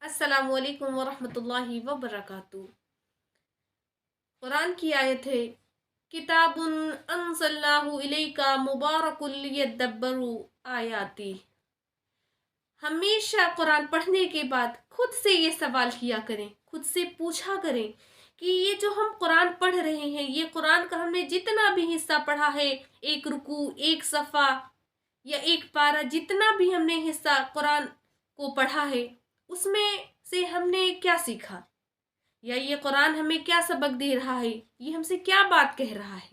अस्सलामु अलैकुम वरहमतुल्लाहि वबरकातुहू। कुरान की आयत है, किताबुन अंज़लनाहु इलैका मुबारकुल लियद्दब्बरू आयाती। हमेशा कुरान पढ़ने के बाद खुद से ये सवाल किया करें, खुद से पूछा करें कि ये जो हम कुरान पढ़ रहे हैं, ये कुरान का हमने जितना भी हिस्सा पढ़ा है, एक रुकू, एक सफ़ा या एक पारा, जितना भी हमने हिस्सा कुरान को पढ़ा है, उसमें से हमने क्या सीखा, या ये कुरान हमें क्या सबक दे रहा है, ये हमसे क्या बात कह रहा है।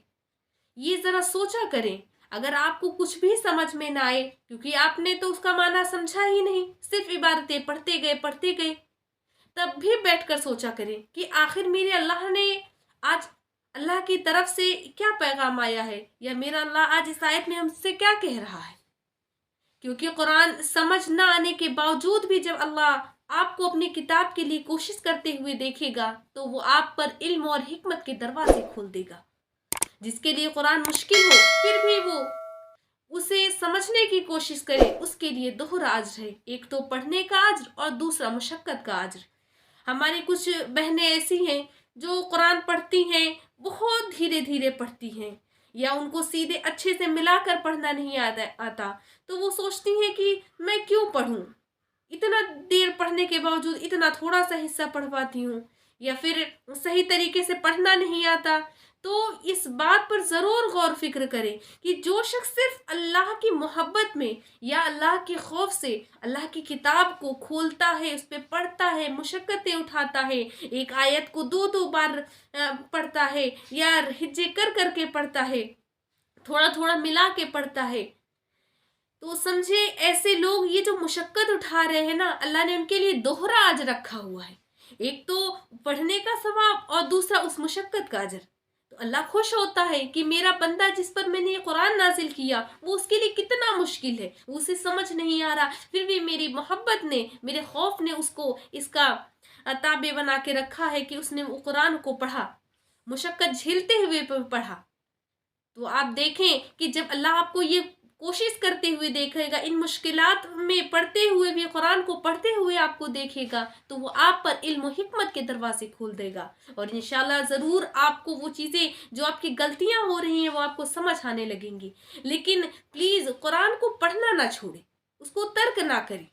ये ज़रा सोचा करें। अगर आपको कुछ भी समझ में ना आए, क्योंकि आपने तो उसका माना समझा ही नहीं, सिर्फ इबारतें पढ़ते गए, तब भी बैठकर सोचा करें कि आखिर मेरे अल्लाह ने आज, अल्लाह की तरफ से क्या पैगाम आया है, या मेरा अल्लाह आज इस आयत में हमसे क्या कह रहा है। क्योंकि कुरान समझ ना आने के बावजूद भी जब अल्लाह आपको अपनी किताब के लिए कोशिश करते हुए देखेगा, तो वो आप पर इल्म और हिकमत के दरवाजे खोल देगा। जिसके लिए कुरान मुश्किल हो, फिर भी वो उसे समझने की कोशिश करे, उसके लिए दोहरा अज्र है। एक तो पढ़ने का अज्र और दूसरा मुशक्कत का अज्र। हमारी कुछ बहनें ऐसी हैं जो कुरान पढ़ती हैं, बहुत धीरे धीरे पढ़ती हैं, या उनको सीधे अच्छे से मिलाकर पढ़ना नहीं आता, तो वो सोचती हैं कि मैं क्यों पढ़ूं, इतना देर पढ़ने के बावजूद इतना थोड़ा सा हिस्सा पढ़ पाती हूँ, या फिर सही तरीके से पढ़ना नहीं आता। तो इस बात पर ज़रूर गौर फिक्र करें कि जो शख्स सिर्फ अल्लाह की मोहब्बत में या अल्लाह के खौफ से अल्लाह की किताब को खोलता है, उस पर पढ़ता है, मुशक्क़तें उठाता है, एक आयत को दो दो बार पढ़ता है, या हिज्जे कर करके पढ़ता है, थोड़ा थोड़ा मिला के पढ़ता है, तो समझे ऐसे लोग ये जो मुशक्कत उठा रहे हैं ना, अल्लाह ने उनके लिए दोहरा अजर रखा हुआ है। एक तो पढ़ने का सवाब और दूसरा उस मुशक्कत का अजर। तो अल्लाह खुश होता है कि मेरा बंदा जिस पर मैंने ये कुरान नाजिल किया, वो उसके लिए कितना मुश्किल है, उसे समझ नहीं आ रहा, फिर भी मेरी मोहब्बत ने, मेरे खौफ ने उसको इसका ताबे बना के रखा है कि उसने वो कुरान को पढ़ा, मुशक्कत झेलते हुए पढ़ा। तो आप देखें कि जब अल्लाह आपको ये कोशिश करते हुए देखेगा, इन मुश्किलात में पढ़ते हुए भी, कुरान को पढ़ते हुए आपको देखेगा, तो वो आप पर इल्म और हिकमत के दरवाजे खोल देगा, और इंशाल्लाह ज़रूर आपको वो चीज़ें जो आपकी गलतियां हो रही हैं वो आपको समझ आने लगेंगी। लेकिन प्लीज़ कुरान को पढ़ना ना छोड़ें, उसको तर्क ना करें।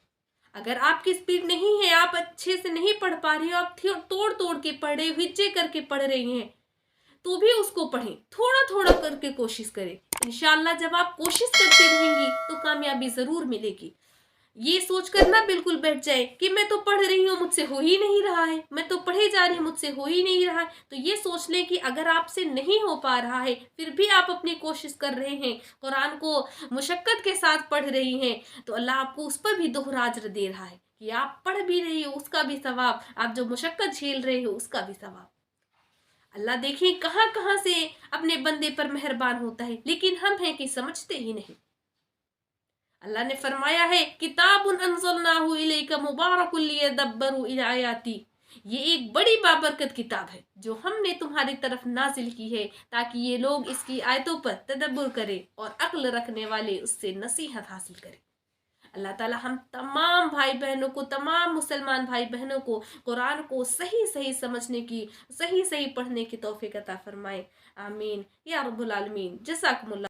अगर आपकी स्पीड नहीं है, आप अच्छे से नहीं पढ़ पा रही हो, आप तोड़ तोड़ के पढ़ रहे हो, हिज्जे करके पढ़ रही हैं, तो भी उसको पढ़ें, थोड़ा थोड़ा करके कोशिश करें। इंशाअल्लाह जब आप कोशिश करती रहेंगी तो कामयाबी ज़रूर मिलेगी। ये सोचकर ना बिल्कुल बैठ जाए कि मैं तो पढ़ रही हूँ, मुझसे हो ही नहीं रहा है, मैं तो पढ़े जा रही हूँ, मुझसे हो ही नहीं रहा है। तो ये सोच लें कि अगर आपसे नहीं हो पा रहा है, फिर भी आप अपनी कोशिश कर रहे हैं, कुरान को मुशक्कत के साथ पढ़ रही हैं, तो अल्लाह आपको उस पर भी दोहरा अज्र दे रहा है कि आप पढ़ भी रही हो, उसका भी सवाब, आप जो मुशक्कत झेल रहे हो उसका भी सवाब। अल्लाह देखें कहाँ कहाँ से अपने बंदे पर मेहरबान होता है, लेकिन हम हैं कि समझते ही नहीं। अल्लाह ने फरमाया है, किताबुन अंज़लनाहु इलैका मुबारकुल लियदब्बरू आयाती। ये एक बड़ी बाबरकत किताब है जो हमने तुम्हारी तरफ नाजिल की है, ताकि ये लोग इसकी आयतों पर तदब्बुर करें और अक्ल रखने वाले उससे नसीहत हासिल करें। अल्लाह ताला हम तमाम भाई बहनों को, तमाम मुसलमान भाई बहनों को कुरान को सही सही समझने की, सही सही पढ़ने की तौफीक अता फरमाए। आमीन या रब्बुल आलमीन। जज़ाकुमुल्लाह।